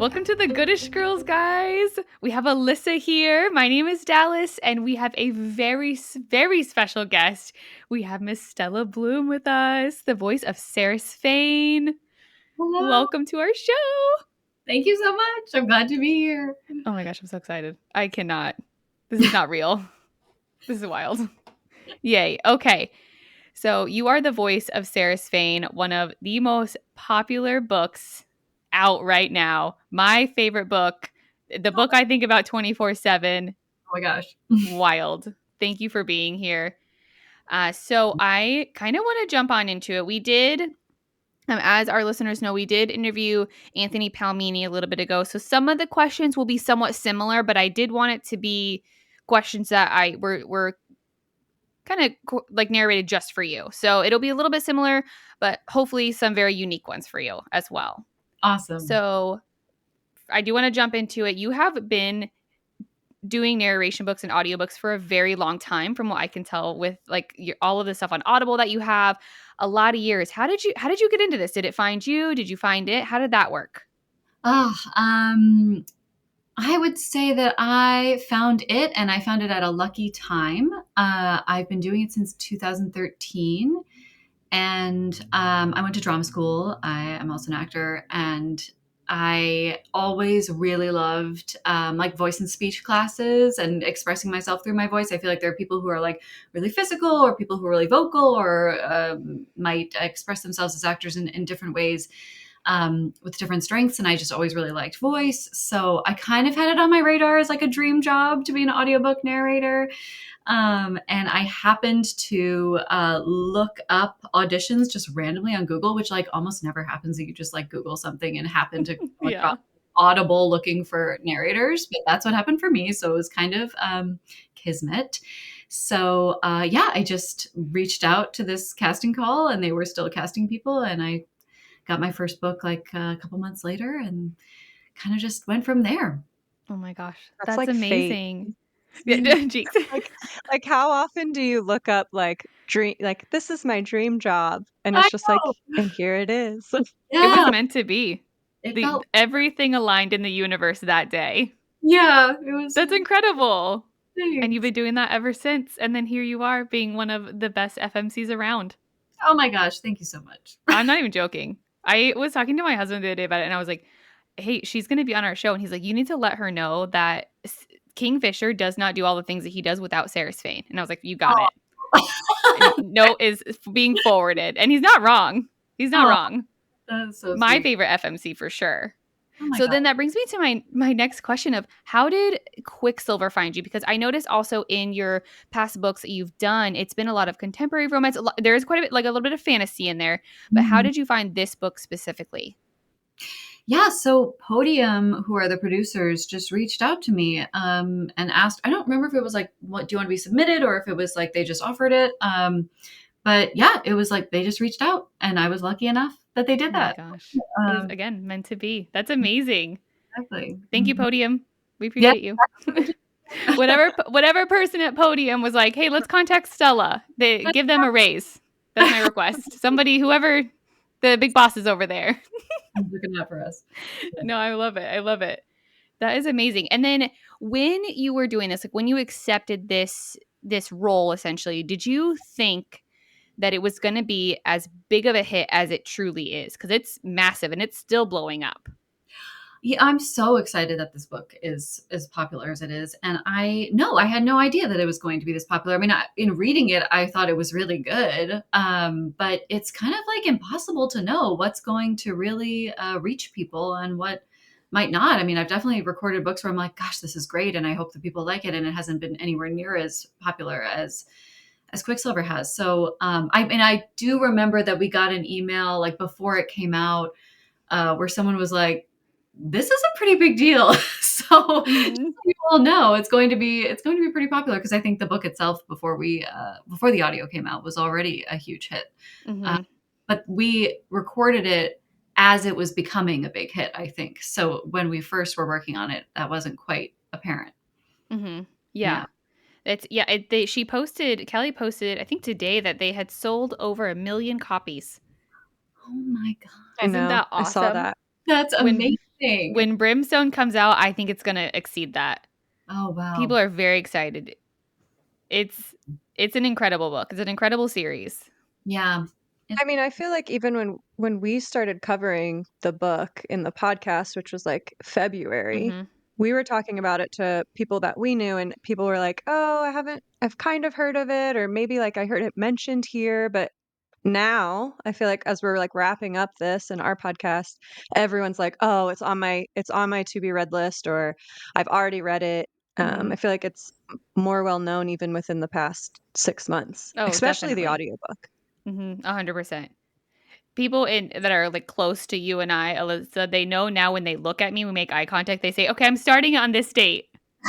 Welcome to the Goodish Girls, guys. We have Alissa here. My name is Dallas, and we have a very, very special guest. We have Miss Stella Bloom with us, the voice of Saeris Fane. Hello. Welcome to our show. Thank you so much. I'm glad to be here. Oh my gosh, I'm so excited. I cannot. This is not real. This is wild. Yay. Okay. So you are the voice of Saeris Fane, one of the most popular books out right now. My favorite book, the book I think about 24/7. Oh my gosh. Wild. Thank you for being here. So I kind of want to jump on into it. We did, as our listeners know, we did interview Anthony Palmini a little bit ago. So some of the questions will be somewhat similar, but I did want it to be questions that were kind of like narrated just for you. So it'll be a little bit similar, but hopefully some very unique ones for you as well. Awesome. So I do want to jump into it. You have been doing narration books and audiobooks for a very long time, from what I can tell, with like all of the stuff on Audible that you have, a lot of years. How did you get into this? Did it find you? Did you find it? How did that work? I would say that I found it, and I found it at a lucky time. I've been doing it since 2013, and I went to drama school. I am also an actor, and I always really loved like voice and speech classes and expressing myself through my voice. I feel like there are people who are like really physical, or people who are really vocal, or might express themselves as actors in different ways. With different strengths, and I just always really liked voice. So I kind of had it on my radar as like a dream job to be an audiobook narrator. And I happened to look up auditions just randomly on Google, which like almost never happens. You just like Google something and happen to Yeah. Audible looking for narrators, but that's what happened for me. So it was kind of kismet. So I just reached out to this casting call, and they were still casting people, and I got my first book like a couple months later, and kind of just went from there. Oh my gosh, That's like amazing. fate. Yeah, geez. like how often do you look up like this is my dream job, and I it's just like, know. and here it is. It was Yeah, meant to be. it felt. Everything aligned in the universe that day. Yeah, it was. That's incredible. Thanks. And you've been doing that ever since. And then here you are being one of the best FMCs around. Oh my gosh, thank you so much. I'm not even joking. I was talking to my husband the other day about it, and I was like, hey, she's going to be on our show. And he's like, you need to let her know that Kingfisher does not do all the things that he does without Saeris Fane. And I was like, you got it. Note is being forwarded. And he's not wrong. He's not wrong. That's so My sweet. favorite FMC for sure. Oh my So God. then that brings me to my next question of how did Quicksilver find you? Because I noticed also in your past books that you've done, it's been a lot of contemporary romance. There is quite a bit, like a little bit of fantasy in there. But how did you find this book specifically? Yeah, so Podium, who are the producers, just reached out to me and asked. I don't remember if it was like, "What do you want to be submitted?" or if it was like they just offered it. But yeah, it was like they just reached out, and I was lucky enough that they did that. Oh my gosh. It was, again, meant to be. That's amazing. Exactly. Thank you, Podium. We appreciate you. whatever person at Podium was like, hey, let's contact Stella. They give them a raise. That's my request. Somebody, whoever the big boss is over there. Looking out for us. No, I love it. I love it. That is amazing. And then when you were doing this, like when you accepted this role, essentially, did you think that it was going to be as big of a hit as it truly is? Because it's massive and it's still blowing up. Yeah, I'm so excited that this book is as popular as it is. And I had no idea that it was going to be this popular. I mean, in reading it, I thought it was really good. But it's kind of like impossible to know what's going to really reach people and what might not. I mean, I've definitely recorded books where I'm like, gosh, this is great, and I hope that people like it. And it hasn't been anywhere near as popular as Quicksilver has. So I do remember that we got an email like before it came out where someone was like, this is a pretty big deal. So people know it's going to be pretty popular, because I think the book itself before the audio came out was already a huge hit. But we recorded it as it was becoming a big hit, I think. So when we first were working on it, that wasn't quite apparent. Yeah. Kelly posted, I think today, that they had sold over 1 million copies. Oh my God. Isn't that awesome? I saw that. That's amazing. when Brimstone comes out, I think it's going to exceed that. Oh, wow. People are very excited. It's an incredible book. It's an incredible series. Yeah. I mean, I feel like even when we started covering the book in the podcast, which was like February, Mm-hmm. we were talking about it to people that we knew, and people were like, "Oh, I've kind of heard of it, or maybe like I heard it mentioned here." But now I feel like as we're like wrapping up this and our podcast, everyone's like, "Oh, it's on my to be read list," or "I've already read it." Mm-hmm. I feel like it's more well known even within the past 6 months, Oh, especially the definitely. audiobook. 100%. People that are like close to you and I, Alyssa, they know now when they look at me, we make eye contact. They say, "Okay, I'm starting it on this date.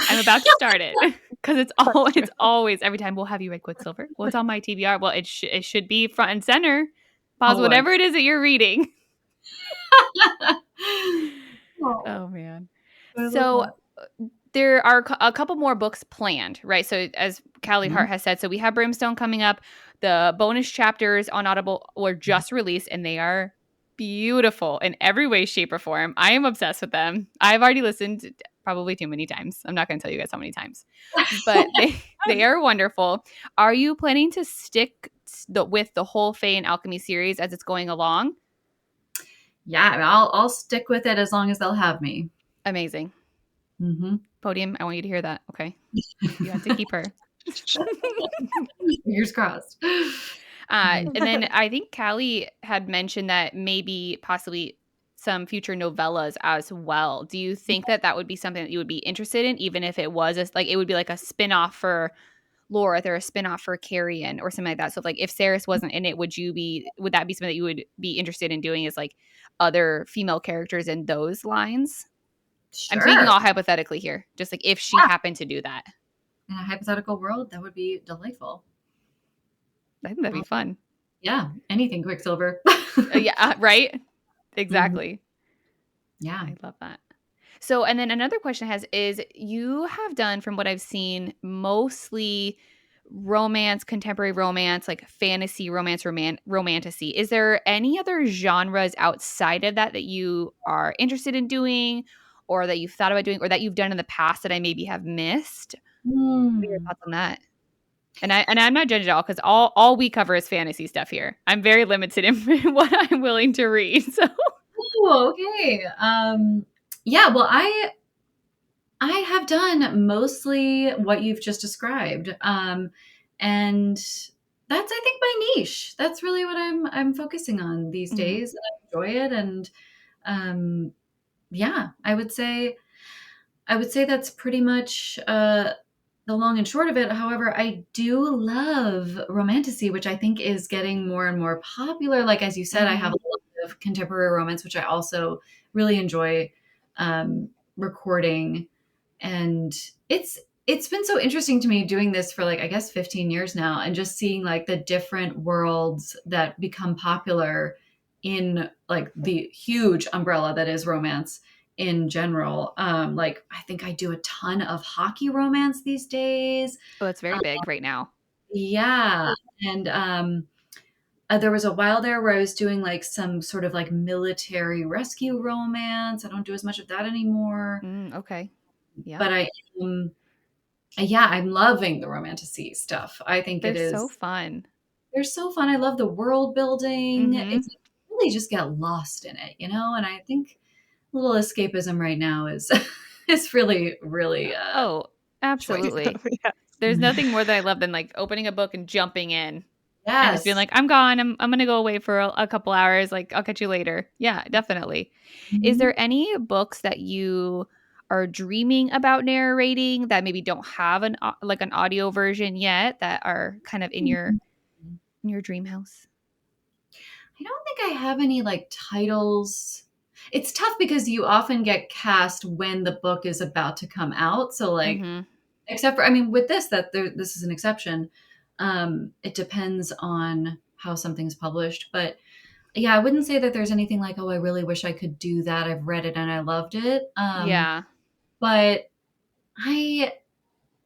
I'm about to start it," because That's true. it's always every time. Well, have you read Quicksilver? Well, it's on my TBR. Well, it should be front and center. Pause Oh, whatever it is that you're reading. oh, Oh man. I love So that. there are a couple more books planned, right? So as Callie Mhm. Hart has said, so we have Brimstone coming up. The bonus chapters on Audible were just released, and they are beautiful in every way, shape, or form. I am obsessed with them. I've already listened probably too many times. I'm not going to tell you guys how many times, but they are wonderful. Are you planning to stick with the whole Fae and Alchemy series as it's going along? Yeah, I mean, I'll stick with it as long as they'll have me. Amazing. Mm-hmm. Podium, I want you to hear that. Okay. You have to keep her. Fingers crossed. And then I think Callie had mentioned that maybe possibly some future novellas as well. Do you think that that would be something that you would be interested in, even if it was like it would be like a spin-off for Laura or a spin-off for Carrion or something like that? So like if Saeris wasn't in it, would that be something that you would be interested in doing, is like other female characters in those lines? I'm speaking Sure. all hypothetically here, just like if she happened to do that. In a hypothetical world, that would be delightful. I think that'd be fun. Yeah, anything Quicksilver. Yeah, right? Mhm. Exactly. Yeah. I love that. So, and then another question has is you have done, from what I've seen, mostly romance, contemporary romance, like fantasy romance, romantasy. Is there any other genres outside of that that you are interested in doing, or that you've thought about doing, or that you've done in the past that I maybe have missed? What are your Hmm. thoughts on that? And I'm not judging at all, because all we cover is fantasy stuff here. I'm very limited in what I'm willing to read. So Oh, okay. Yeah, well, I have done mostly what you've just described. And that's, I think, my niche. That's really what I'm focusing on these mhm. days. I enjoy it. And um yeah, I would say that's pretty much the long and short of it. However, I do love romantasy, which I think is getting more and more popular. Like, as you said, I have Mhm. a lot of contemporary romance, which I also really enjoy um, recording. And it's been so interesting to me doing this for, like, I guess 15 years now, and just seeing like the different worlds that become popular in like the huge umbrella that is romance in general. Like, I think I do a ton of hockey romance these days. Oh, that's very Um, big right now. yeah. And there was a while there where I was doing like some sort of like military rescue romance. I don't do as much of that anymore, Okay. Yeah. but yeah, I'm loving the romantasy stuff. I think They're it so is, fun. they're so fun. I love the world building. Mhm. It's really just get lost in it, you know? And I think a little escapism right now is is really, really Oh, choice. absolutely. Yeah. There's nothing more that I love than like opening a book and jumping in and just being Yes. like, I'm gone. I'm gonna go away for a couple hours. Like, I'll catch you later. Yeah, definitely. Is Mhm. there any books that you are dreaming about narrating that maybe don't have like an audio version yet, that are kind of in your dream house? I don't think I have any like titles. It's tough because you often get cast when the book is about to come out. So like, Mhm. except for, I mean, with this, this is an exception. It depends on how something's published, but yeah, I wouldn't say that there's anything like, oh, I really wish I could do that. I've read it and I loved it. Yeah. But I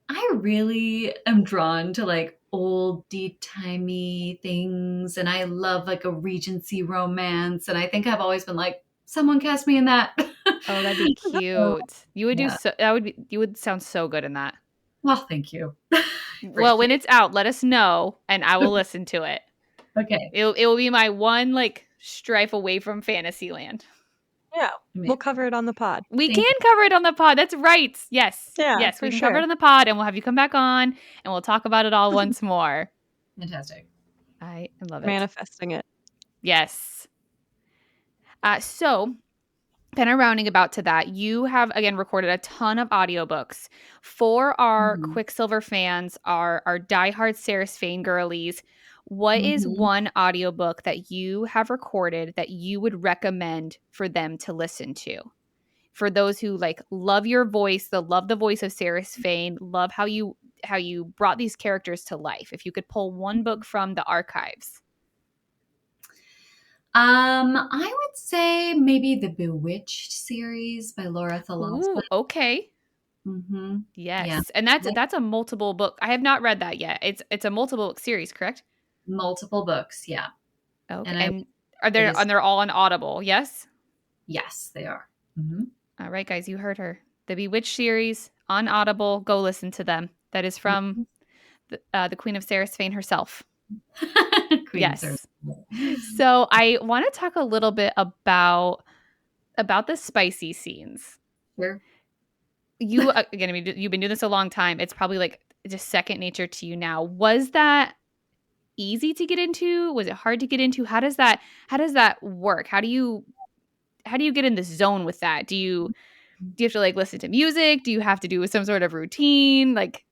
I really am drawn to like old timey things, and I love like a Regency romance. And I think I've always been like, someone cast me in that. Oh, that'd be So, cute. You would do yeah. so you would sound so good in that. Well, thank you. Well, when Appreciate it's out, let us know and I will it. listen to it. Okay. It will be my one like strife away from Fantasyland. Yeah, we'll Amazing. cover it on the pod. We Thank can cover it on the pod. That's right. Yes. Yeah, Yes, we for can cover sure. it on the pod and we'll have you come back on and we'll talk about it all once more. you. Fantastic. I love it. Manifesting it. Yes. So kind of rounding about to that, you have again recorded a ton of audiobooks for our Mhm. Quicksilver fans, our diehard Saeris Fane girlies. What is Mhm. one audiobook that you have recorded that you would recommend for them to listen to? For those who like love your voice, love the voice of Saeris Fane, love how you brought these characters to life. If you could pull one book from the archives. I would say maybe the Bewitched series by Laura Thalonsky. Ooh, okay. Mm-hmm. Yeah. Yes. And Like that's a multiple book. I have not read that yet. It's a multiple book series, correct? multiple books. Yeah. Okay. And And it is, they're all on Audible, yes? yes, they are. Mm-hmm. All right, guys, you heard her. The Bewitched series on Audible. Go listen to them. That is from the Queen of Saeris Fane herself. Queen of Service. Yes. So I want to talk a little bit about the spicy scenes. Sure. You again, I mean, you've been doing this a long time. It's probably like just second nature to you now. Was that easy to get into? Was it hard to get into? How does that work? How do you get in the zone with that? Do you have to like listen to music? Do you have to do some sort of routine? Like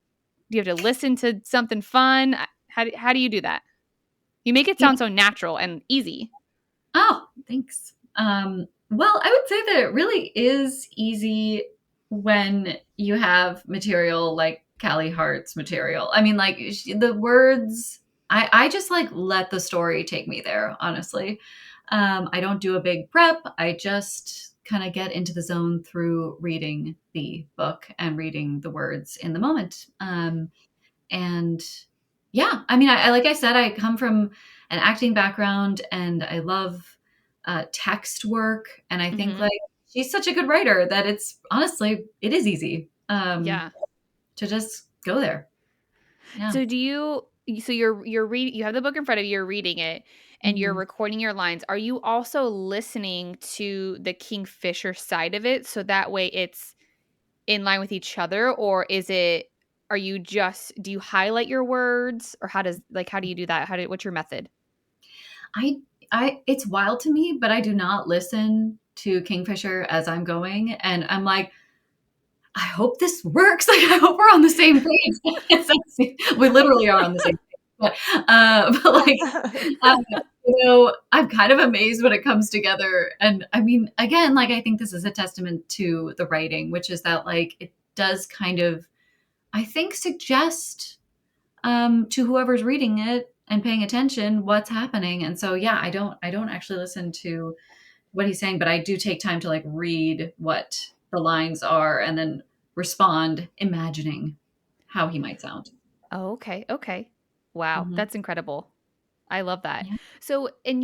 do you have to listen to something fun? How do you do that? You make it Yeah. sound so natural and easy. Oh, thanks. Well, I would say that it really is easy when you have material like Callie Hart's material. I mean, like the words, I just like let the story take me there, honestly. I don't do a big prep. I just kind of get into the zone through reading the book and reading the words in the moment. And yeah, I mean, I like I said, I come from an acting background and I love text work. And I think Mhm. like she's such a good writer that it's honestly, it is easy Yeah. to just go there. Yeah. So do you so you're reading you have the book in front of you, you're reading it and you're Mhm. recording your lines. Are you also listening to the Kingfisher side of it so that way it's in line with each other or is it are you just do you highlight your words or how do you do that? What's your method? I, it's wild to me, but I do not listen to Kingfisher as I'm going. And I'm like, I hope this works. Like, I hope we're on the same page. We literally are on the same page. But like, um, I'm kind of amazed when it comes together. And I mean, again, like, I think this is a testament to the writing, which is that, like, it does kind of, I think, suggest to whoever's reading it and paying attention what's happening. And so, yeah, I don't actually listen to what he's saying, but I do take time to like read what the lines are and then respond, imagining how he might sound. Oh, okay. Okay. Wow, Hmm. that's incredible. I love that. Yeah. So, and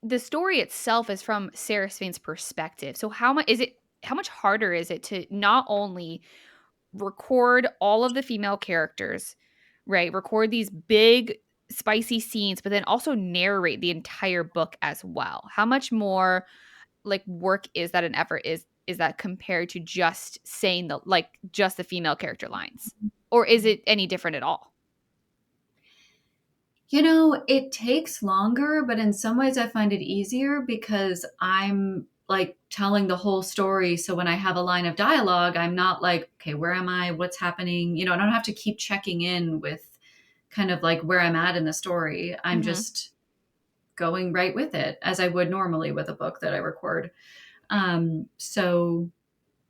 the story itself is from Sarah Svane's perspective. So, how much harder is it to not only record all of the female characters, right? Record these big spicy scenes, but then also narrate the entire book as well. How much more like work is that an effort is that compared to just saying just the female character lines? Or is it any different at all? It takes longer, but in some ways I find it easier because I'm like telling the whole story. So when I have a line of dialogue, I'm not like, okay, where am I? What's happening? I don't have to keep checking in with kind of like where I'm at in the story. I'm Mhm. just going right with it as I would normally with a book that I record. So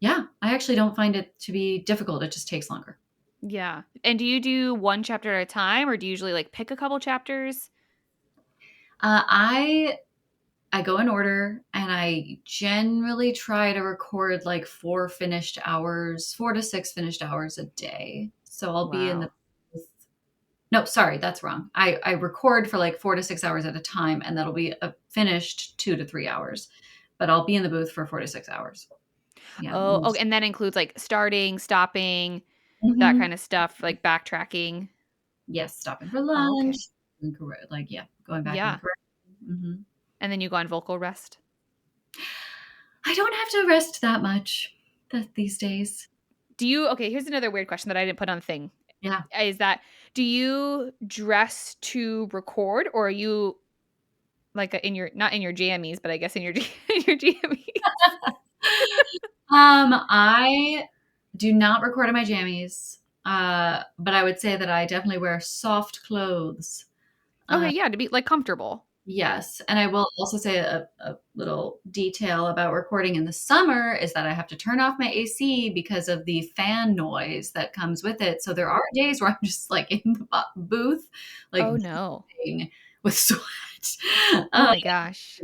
yeah, I actually don't find it to be difficult. It just takes longer. Yeah. And do you do one chapter at a time or do you usually like pick a couple chapters? I go in order and I generally try to record like 4 to 6 finished hours a day. So I'll be in the, Wow. no, sorry, that's wrong. I record for like 4 to 6 hours at a time and that'll be finished 2 to 3 hours. but I'll be in the booth for 4 to 6 hours. Yeah. Oh, and that includes like starting, stopping, that Mhm. kind of stuff, like backtracking. Yes, stopping for Oh, okay. lunch, like, yeah, going back and Yeah. forth. Mhm. And then you go on vocal rest. I don't have to rest that much these days. Okay, here's another weird question that I didn't put on the thing. Yeah. Is that, do you dress to record, or are you like in your, not in your jammies, but I guess in your in your jammies? I do not record in my jammies, but I would say that I definitely wear soft clothes. Okay, yeah, to be like comfortable. Yes, and I will also say a little detail about recording in the summer is that I have to turn off my AC because of the fan noise that comes with it. So there are days where I'm just like in the booth, like Oh no. dripping with sweat. Oh Uh, my gosh.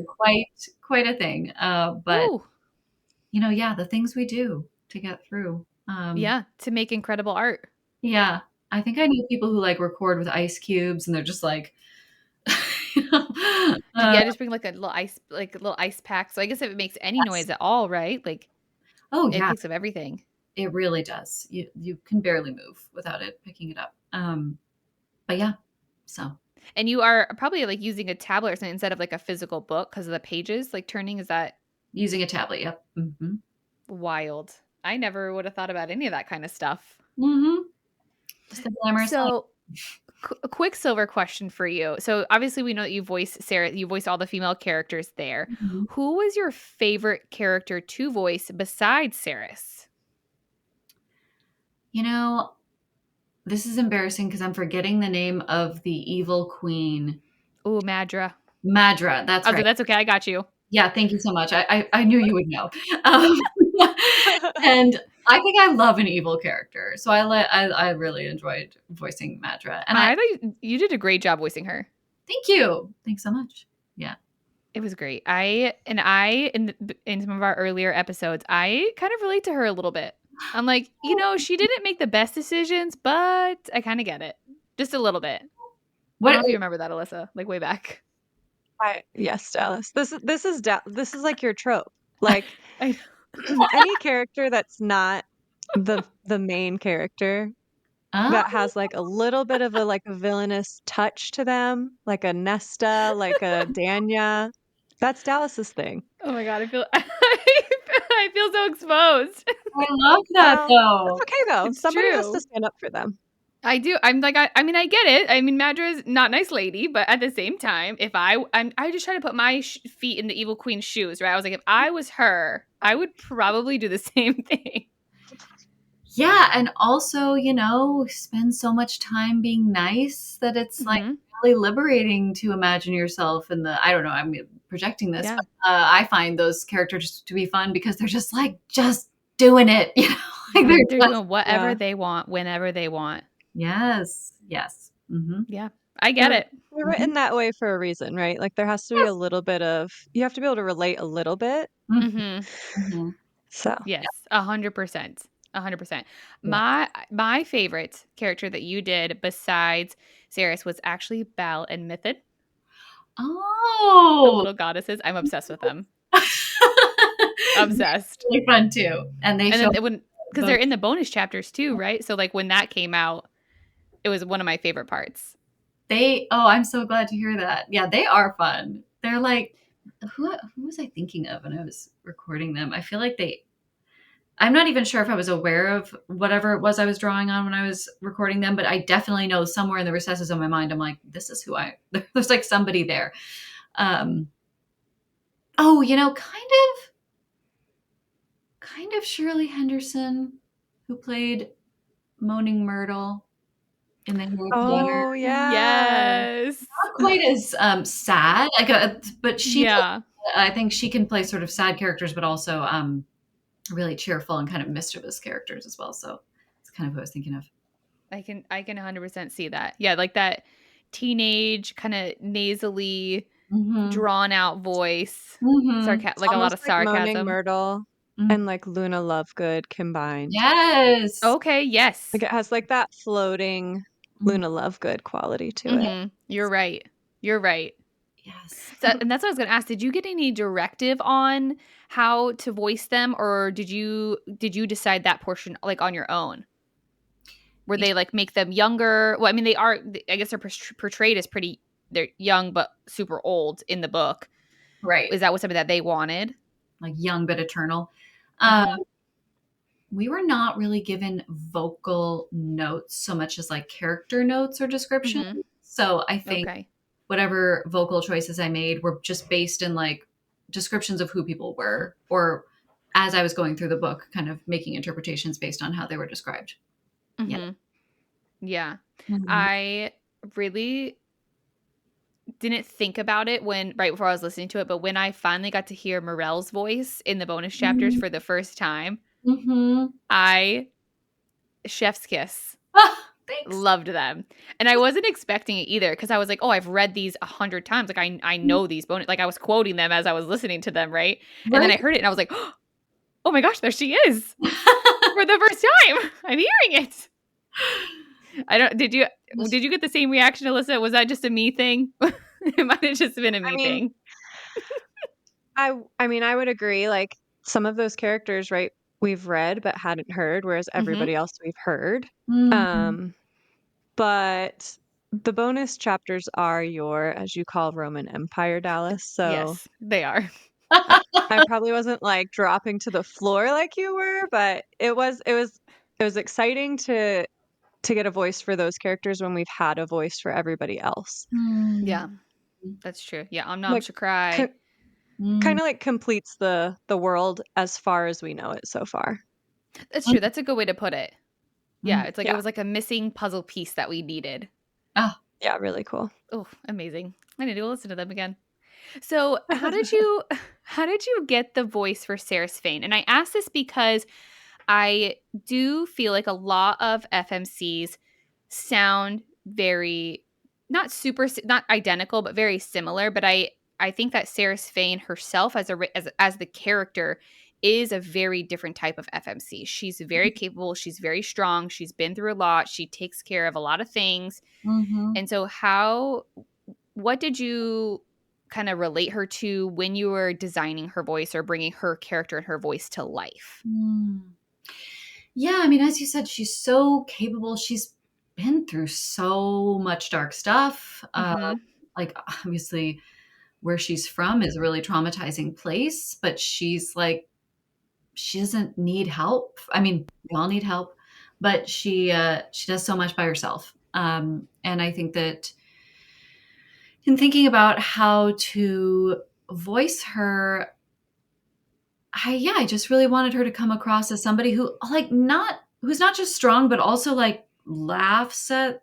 quite a thing. But Ooh. yeah, the things we do to get through. Yeah, to make incredible art. Yeah, I think I know people who like record with ice cubes, and they're just like, you know, Yeah, just bring like a little ice pack. So I guess if it makes any yes. noise at all, right? Like Oh it yeah, picks up everything. it really does. You can barely move without it picking it up. But yeah, so And you are probably like using a tablet or something instead of like a physical book because of the pages like turning. Is that using a tablet. Yep. Mm-hmm. wild? I never would have thought about any of that kind of stuff. Mm-hmm. Just the glamorous life. So, a Quicksilver question for you. So, obviously, we know that you voice Sarah, you voice all the female characters there. Mhm. Who was your favorite character to voice besides Saeris? You know, this is embarrassing because I'm forgetting the name of the evil queen. Oh, Madra. Madra. That's right. That's okay. I got you. Yeah, thank you so much. I knew you would know. Um, and I think I love an evil character, so I really enjoyed voicing Madra. And I I thought you did a great job voicing her. thank you. Thanks so much. Yeah. It was great. In some of our earlier episodes, I kind of relate to her a little bit. I'm like, she didn't make the best decisions, but I kind of get it. Just a little bit. I don't What? know if you remember that, Alyssa, like way back. Yes, Dallas. This is like your trope. Like I any character that's not the main character Oh, that has like a little bit of a like a villainous touch to them, like a Nesta, like a Danya. That's Dallas's thing. Oh my god, I feel I feel so exposed. I love that Well, that's though. okay though. It's Somebody has to true. stand up for them. I do. I'm like I mean I get it. I mean Madra is not a nice lady, but at the same time, if I just try to put my feet in the evil queen's shoes, right? I was like, if I was her, I would probably do the same thing. Yeah, and also, spend so much time being nice that it's like Hmm. really liberating to imagine yourself in I don't know, I'm projecting this, Yeah, but I find those characters to be fun because they're just like just doing it, like yeah. they're They're just doing whatever Yeah. they want, whenever they want. yes, yes. Mm-hmm. Yeah, I get They're it. they're Mm-hmm. written that way for a reason, right? Like there has to be a Yes. little bit of you have to be able to relate a little bit. Hmm. Mm-hmm. So Yes, 100%. 100%. Yeah. My favorite character that you did besides Saeris was actually Belle and Mythid, the Oh. little goddesses. I'm obsessed with them. Obsessed. Really fun too. And they And show then when because they're in the bonus chapters too, right? So like when that came out, it was one of my favorite parts. I'm so glad to hear that. Yeah, they are fun. They're like, who was I thinking of when I was recording them? I feel like I'm not even sure if I was aware of whatever it was I was drawing on when I was recording them, but I definitely know somewhere in the recesses of my mind, I'm like, this is there's like somebody there. Um, oh, kind of Shirley Henderson, who played Moaning Myrtle in the Harry Potter. oh yeah. Yes. Not quite as sad, like, but she does. Yeah. I think she can play sort of sad characters, but also really cheerful and kind of mischievous characters as well. So it's kind of who I was thinking of. I can 100% see that. Yeah, like that teenage kind of nasally Mm-hmm. drawn out voice. Mm-hmm. It's Like a lot almost of like Moaning sarcasm. Myrtle and like Luna Lovegood combined. Yes. Okay, yes. Like it has like that floating Luna Lovegood quality to it. You're right. You're right. Yes. So, and that's what I was going to ask. Did you get any directive on how to voice them, or did you decide that portion like on your own? Where they like make them younger? Well, I mean, they are. I guess they're portrayed as pretty. They're young but super old in the book. Right. Is that what something that they wanted? Like young but eternal. Mm-hmm. We were not really given vocal notes so much as like character notes or descriptions. Mm-hmm. So I think Okay. whatever vocal choices I made were just based in like descriptions of who people were, or as I was going through the book, kind of making interpretations based on how they were described. Yeah. Mm-hmm. Yeah. Mhm. I really didn't think about it when right before I was listening to it, but when I finally got to hear Morel's voice in the bonus chapters for the first time, Mm-hmm. I chef's kiss. Ah, thanks. Loved them. And I wasn't expecting it either because I was like, oh, I've read these 100 times. Like I know these bonus, like I was quoting them as I was listening to them, right? And then Right. I heard it and I was like, oh my gosh, there she is for the first time. I'm hearing it. I don't did you get the same reaction, Alyssa? Was that just a me thing? It might have just been a I me mean, thing. I mean, I would agree, like, some of those characters, right, we've read but hadn't heard, whereas Mm-hmm. everybody else we've heard. Mhm. Um, but the bonus chapters are your, as you call, Roman Empire Dallas, so Yes, they are. I I probably wasn't, like, dropping to the floor like you were, but it was exciting to get a voice for those characters when we've had a voice for everybody else. Yeah, Mm. that's true. Yeah, Omnom Like, Shakrai. co Mm. kinda, like, completes the world as far as we know it so far. That's true. That's a good way to put it. Yeah, Mm. it's like it Yeah. was like a missing puzzle piece that we needed. Ah. Yeah, really cool. Oh, amazing. I need to listen to them again. So, how did you get the voice for Saeris Fane? And I ask this because I do feel like a lot of FMCs sound very not identical but very similar, but I think that Saeris Fane herself as the character is a very different type of FMC. She's very capable, she's very strong, she's been through a lot, she takes care of a lot of things. Mhm. And so what did you kind of relate her to when you were designing her voice or bringing her character and her voice to life? Mm. Yeah, I mean, as you said, she's so capable. She's been through so much dark stuff. Mhm. Like, obviously, where she's from is a really traumatizing place, but she's like, she doesn't need help. I mean, we all need help, but she does so much by herself. And I think that in thinking about how to voice her, I just really wanted her to come across as somebody who like not who's not just strong, but also like laughs at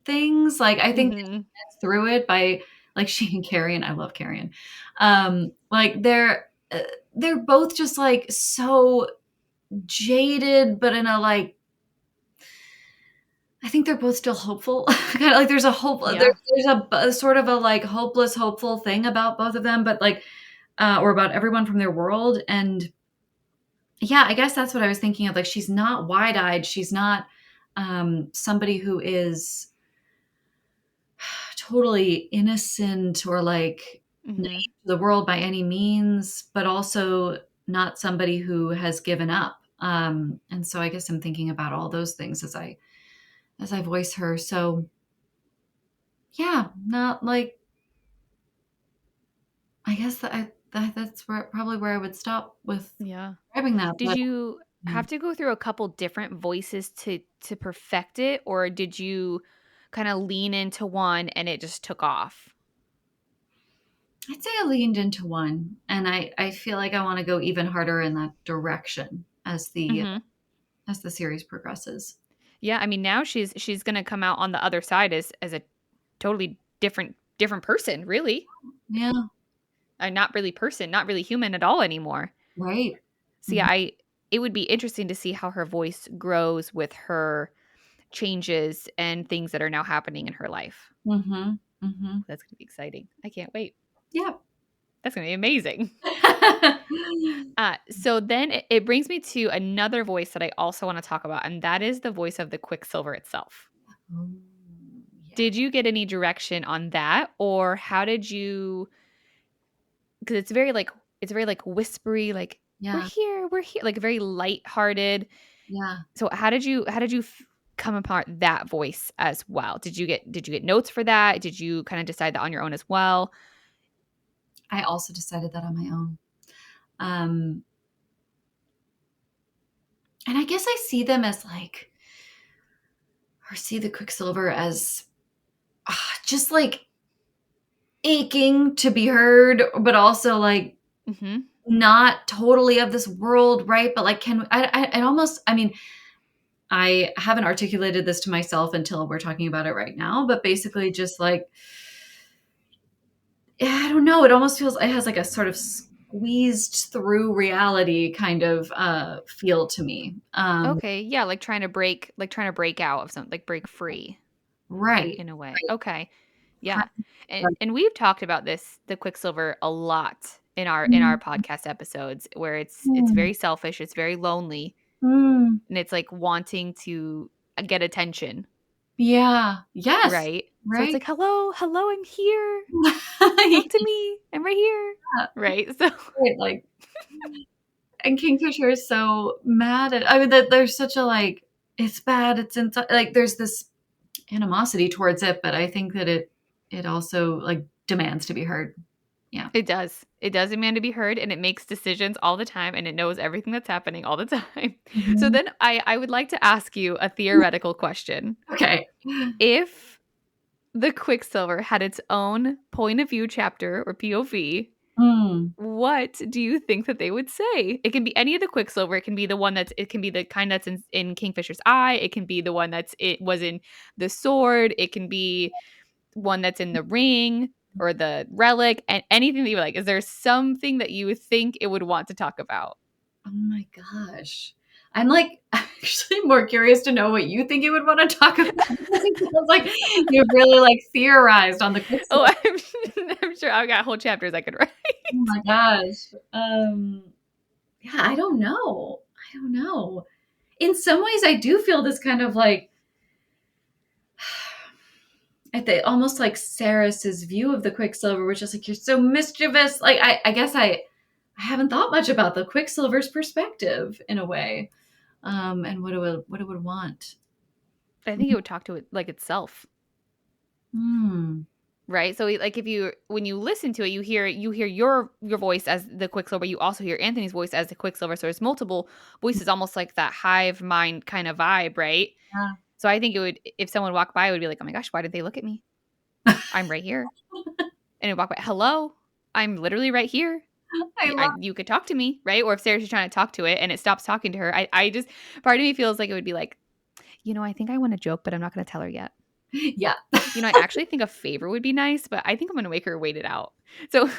things. Like I think that she Mhm. gets through it by like she and Carrion. I love Carrion. Like they're both just like so jaded, but in a like I think they're both still hopeful. Kind of like there's a hope. Yeah. There's a sort of a like hopeless, hopeful thing about both of them, but like or about everyone from their world. And yeah, I guess that's what I was thinking of. Like, she's not wide eyed. She's not somebody who is totally innocent or like naive Mhm. to the world by any means, but also not somebody who has given up. And so I guess I'm thinking about all those things as I voice her. So yeah, not like I guess that's probably where I would stop with Yeah. describing that. Did But you yeah. have to go through a couple different voices to perfect it, or did you kind of lean into one and it just took off? I'd say I leaned into one, and I feel like I want to go even harder in that direction Mhm. as the series progresses. Yeah, I mean now she's going to come out on the other side as a totally different person, really. Yeah, Not really person, not really human at all anymore. right. So yeah, I it would be interesting to see how her voice grows with her changes and things that are now happening in her life. Mm-hmm. Mm-hmm. That's going to be exciting. I can't wait. Yeah. That's going to be amazing. So then it brings me to another voice that I also want to talk about, and that is the voice of the Quicksilver itself. Oh, Did you get any direction on that, or how did you? Because it's very whispery, like Yeah. we're here, like very lighthearted. Yeah. So how did you come apart that voice as well? Did you get notes for that? Did you kind of decide that on your own as well? I also decided that on my own. Um, and I guess I see them as like, or see the Quicksilver as just like aching to be heard, but also like Mm-hmm. not totally of this world, right? But like, I almost, I mean, I haven't articulated this to myself until we're talking about it right now, but basically just like, I don't know. It almost feels it has like a sort of squeezed through reality kind of feel to me. Okay, yeah, like trying to break out of something, like break free Right. in a way. Okay. Yeah. Right. And we've talked about this, the Quicksilver, a lot in our podcast episodes, where it's Mm, very selfish, it's very lonely, mm. and it's like wanting to get attention, Yeah. Yes. right? So it's Right. like, hello, hello, I'm here. Yeah. Talk to me. I'm right here. Right. So Right. Like, and Kingfisher is so mad at. I mean, that there's such a like. It's bad. It's inside. Like, there's this animosity towards it, but I think that it also like demands to be heard. Yeah. it does. It does demand to be heard, and it makes decisions all the time, and it knows everything that's happening all the time. So Mhm. then I would like to ask you a theoretical question. Okay. If the Quicksilver had its own point of view chapter or POV, Mm. what do you think that they would say? It can be any of the Quicksilver. It can be the kind that's in Kingfisher's eye. It can be the one it was in the sword. It can be one that's in the ring or the relic, and anything that you like. Is there something that you think it would want to talk about? Oh my gosh. I'm like actually more curious to know what you think you would want to talk about. It sounds like you've really like theorized on the Oh, Quicksilver. I'm sure I've got whole chapters I could write. Oh my gosh. Yeah, I don't know. I don't know. In some ways I do feel this kind of like almost like Saris's view of the Quicksilver, which is like you're so mischievous. Like I guess I haven't thought much about the Quicksilver's perspective in a way. And what it would want. I think it would talk to it like itself. Hmm. Right. So like if you when you listen to it, you hear your voice as the Quicksilver. You also hear Anthony's voice as the Quicksilver. So there's multiple voices, almost like that hive mind kind of vibe, right? Yeah. So I think it would, if someone walked by, it would be like, oh my gosh, why did they look at me? I'm right here. And it walk by, hello, I'm literally right here. I love You could talk to me, right? Or if Sarah's trying to talk to it and it stops talking to her, I just, part of me feels like it would be like, I think I want to joke, but I'm not going to tell her yet. yeah. I actually think a favor would be nice, but I think I'm going to make her wait it out. So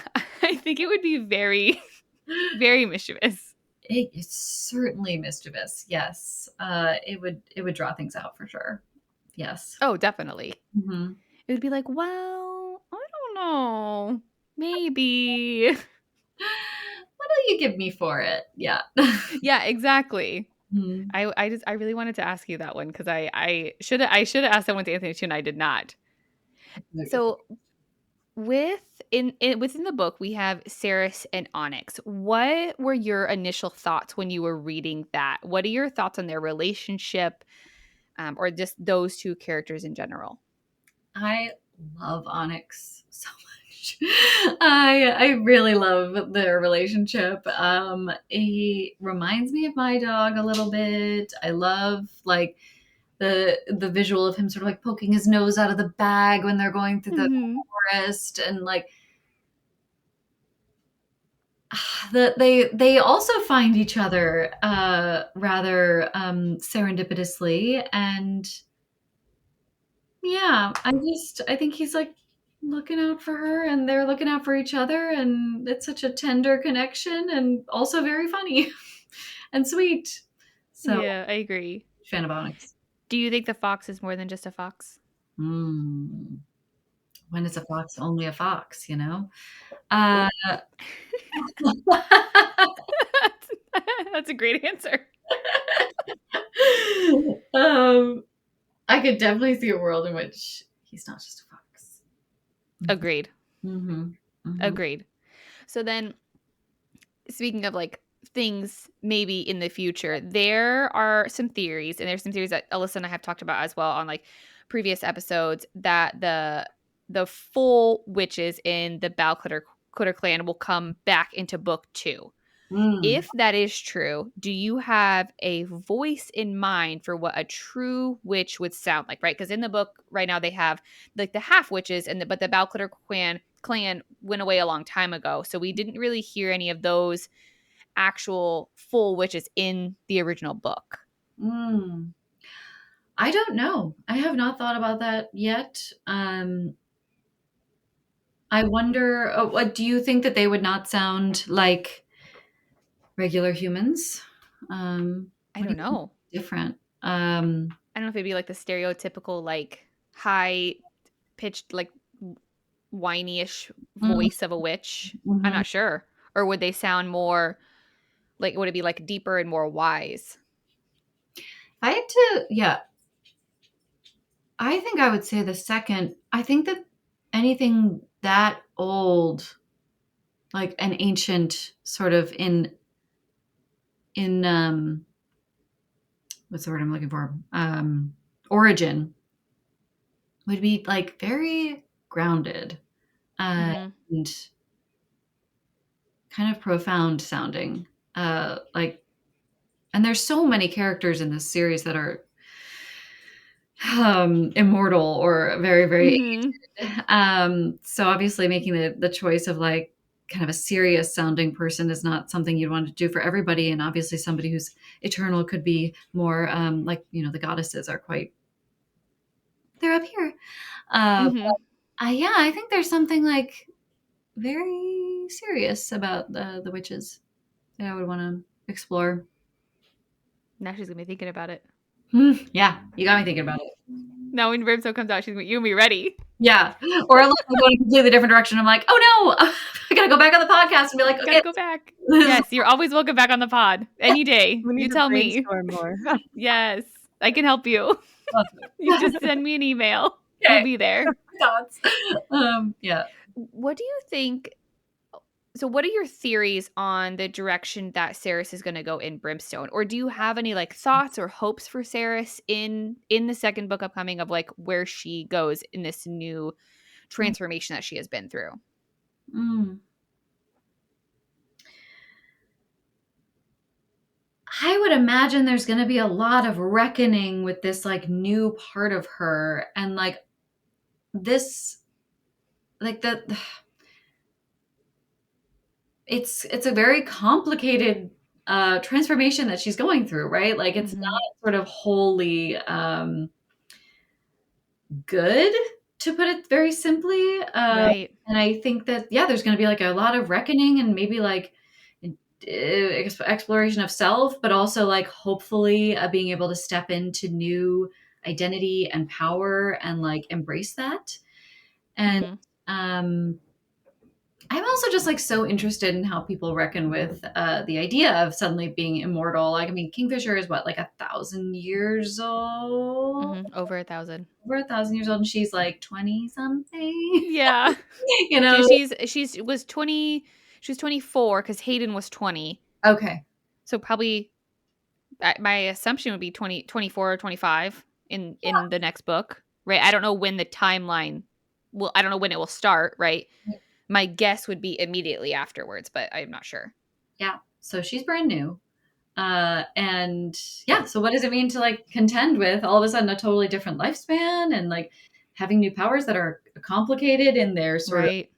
I think it would be very, very mischievous. It's certainly mischievous. Yes. It would draw things out for sure. Yes. Oh, definitely. Hmm. It would be like, well, I don't know. Maybe. What will you give me for it? Yeah. Yeah, exactly. Mhm. I really wanted to ask you that one because I should have asked that one to Anthony too, and I did not. So within the book, we have Saeris and Onyx. What were your initial thoughts when you were reading that? What are your thoughts on their relationship, or just those two characters in general? I love Onyx so much. I really love their relationship. He reminds me of my dog a little bit. I love like the visual of him sort of like poking his nose out of the bag when they're going through the Hmm. forest, and like that they also find each other rather serendipitously. And yeah, I think he's like looking out for her and they're looking out for each other, and it's such a tender connection and also very funny and sweet. So, Yeah, I agree. fan of Onyx. Do you think the fox is more than just a fox? Mm. When is a fox only a fox, you know? Uh, That's a great answer. um, I could definitely see a world in which he's not just a fox. Agreed. Mm-hmm. Mm-hmm. Agreed. So then, speaking of like things maybe in the future, there are some theories, and there's some theories that Alyssa and I have talked about as well on like previous episodes, that the full witches in the Balclitter clan will come back into book 2. Mm. If that is true, do you have a voice in mind for what a true witch would sound like, right? Because in the book right now they have like the half witches, but the Balclitter clan went away a long time ago, so we didn't really hear any of those actual full witches in the original book. Mm. I don't know. I have not thought about that yet. I wonder, what do you think, that they would not sound like regular humans? I What do don't you think know. is different? I don't know if it'd be like the stereotypical like high pitched like whiny-ish Mm, voice of a witch. I'm mhm. not sure. Or would they sound more like, would it be like deeper and more wise? I had to, yeah, I think I would say the second. I think that anything that old, like an ancient sort of in what's the word I'm looking for? Origin, would be like very grounded, Mm-hmm. and kind of profound sounding. Like, and there's so many characters in this series that are immortal or very, very Mm-hmm. so obviously making the choice of like kind of a serious sounding person is not something you'd want to do for everybody. And obviously somebody who's eternal could be more like, the goddesses are quite, they're up here. Mm-hmm. Yeah, I think there's something like very serious about the witches that I would want to explore. Now she's gonna be thinking about it. Yeah, you got me thinking about it. Now when Brimstone comes out, she's gonna be ready. Yeah. Or unless I go in a completely different direction, I'm like, oh no, I gotta go back on the podcast and be like, Gotta okay. go back. Yes, you're always welcome back on the pod any day. We You need to tell me. brainstorm more. Yes, I can help you. You just send me an email. We'll Okay. be there. Thoughts. Yeah. What do you think? So, what are your theories on the direction that Saeris is going to go in Brimstone? Or do you have any like thoughts or hopes for Saeris in the second book upcoming of like where she goes in this new transformation that she has been through? Mm. I would imagine there's going to be a lot of reckoning with this like new part of her, and like this, like the it's a very complicated transformation that she's going through, right? Like it's Mm-hmm. not sort of wholly good, to put it very simply. Right. And I think that, yeah, there's going to be like a lot of reckoning and maybe like exploration of self, but also like hopefully being able to step into new identity and power and like embrace that. And Mm-hmm. um, I'm also just like so interested in how people reckon with the idea of suddenly being immortal. Like, I mean, Kingfisher is what, like 1,000 years old? Mm-hmm. Over 1,000. Over 1,000 years old, and she's like 20 something. Yeah. You know? She's was 20. She was 24 because Hayden was 20. Okay. So probably my assumption would be 24 or 25 in the next book, right? I don't know when the timeline will, I don't know when it will start, right? My guess would be immediately afterwards, but I'm not sure. Yeah. So she's brand new. And yeah, so what does it mean to like contend with all of a sudden a totally different lifespan and like having new powers that are complicated in their sort of Right.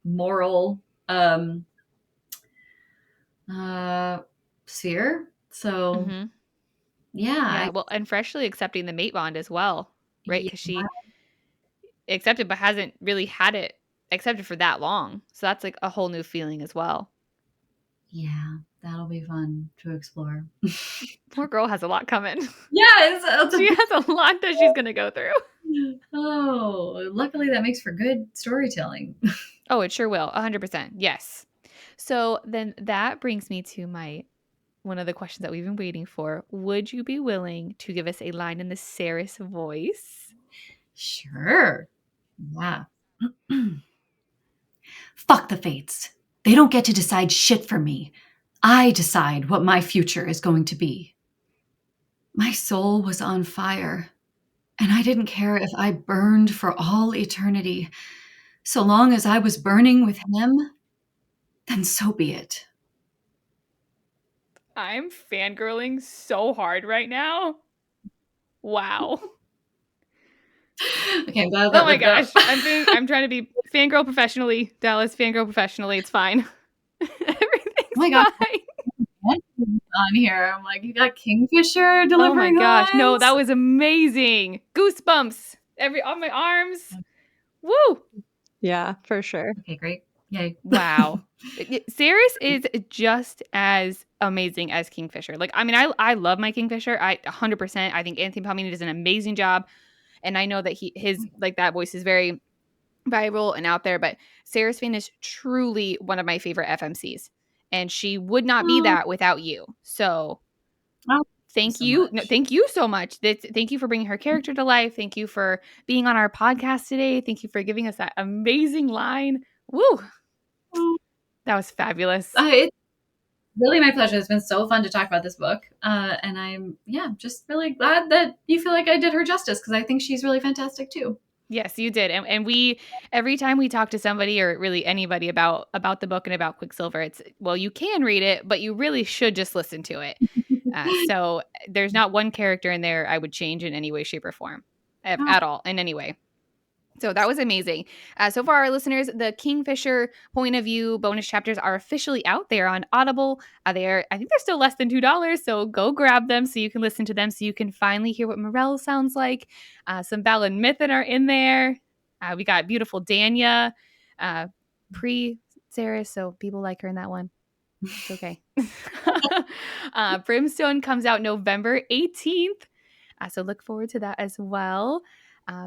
moral uh sphere. So Mm-hmm. yeah, Yeah. Well, and freshly accepting the mate bond as well, right? yeah, Because she accepted but hasn't really had it accepted for that long. So that's like a whole new feeling as well. yeah, that'll be fun to explore. Poor girl has a lot coming. Yeah, it's a She big, has a lot that she's gonna go through. oh, luckily that makes for good storytelling. Oh, it sure will. 100%. Yes. So then that brings me to my one of the questions that we've been waiting for. Would you be willing to give us a line in the Saeris voice? Sure. Yeah. Fuck the fates. They don't get to decide shit for me. I decide what my future is going to be. My soul was on fire, and I didn't care if I burned for all eternity. So long as I was burning with him, then so be it. I'm fangirling so hard right now. Wow. Okay, I'm glad Oh that my lived up. gosh. I'm trying to be fangirl professionally. Dallas, fangirl professionally. It's fine. Oh Everything's my god, fine. on here. I'm like, you got Kingfisher Oh my delivering gosh. No, that lines? was amazing. Goosebumps. On my arms. Woo. Yeah, for sure. Okay, great. Yay. Wow. Saeris is just as amazing as Kingfisher. Like, I mean, I love my Kingfisher. 100%. I think Anthony Palmini does an amazing job. And I know that his like that voice is very viral and out there, but Saeris Fane is truly one of my favorite FMCs. And she would not be Oh, that without you. So thank you thank so you. No, much. thank you so much. Thank you for bringing her character to life. Thank you for being on our podcast today. Thank you for giving us that amazing line. Woo. That was fabulous. It's really my pleasure. It's been so fun to talk about this book. And I'm, just really glad that you feel like I did her justice because I think she's really fantastic too. Yes, you did. And we every time we talk to somebody or really anybody about the book and about Quicksilver, it's well, you can read it, but you really should just listen to it. So there's not one character in there I would change in any way, shape, or form Oh, at all in any way. So that was amazing. So for our listeners, the Kingfisher point of view bonus chapters are officially out there on Audible. I think they're still less than $2, so go grab them so you can listen to them, so you can finally hear what Morel sounds like. Some Val and Mythen are in there. We got beautiful Danya, pre Saeris, so people like her in that one. It's okay. Brimstone comes out November 18th. So look forward to that as well.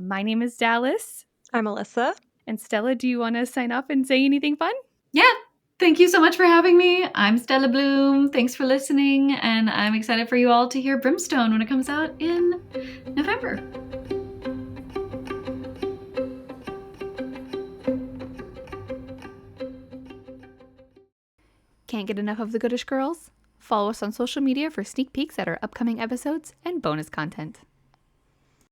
My name is Dallas. I'm Alissa. And Stella, do you want to sign off and say anything fun? yeah. Thank you so much for having me. I'm Stella Bloom. Thanks for listening. And I'm excited for you all to hear Brimstone when it comes out in November. Can't get enough of the Goodish Girls? Follow us on social media for sneak peeks at our upcoming episodes and bonus content.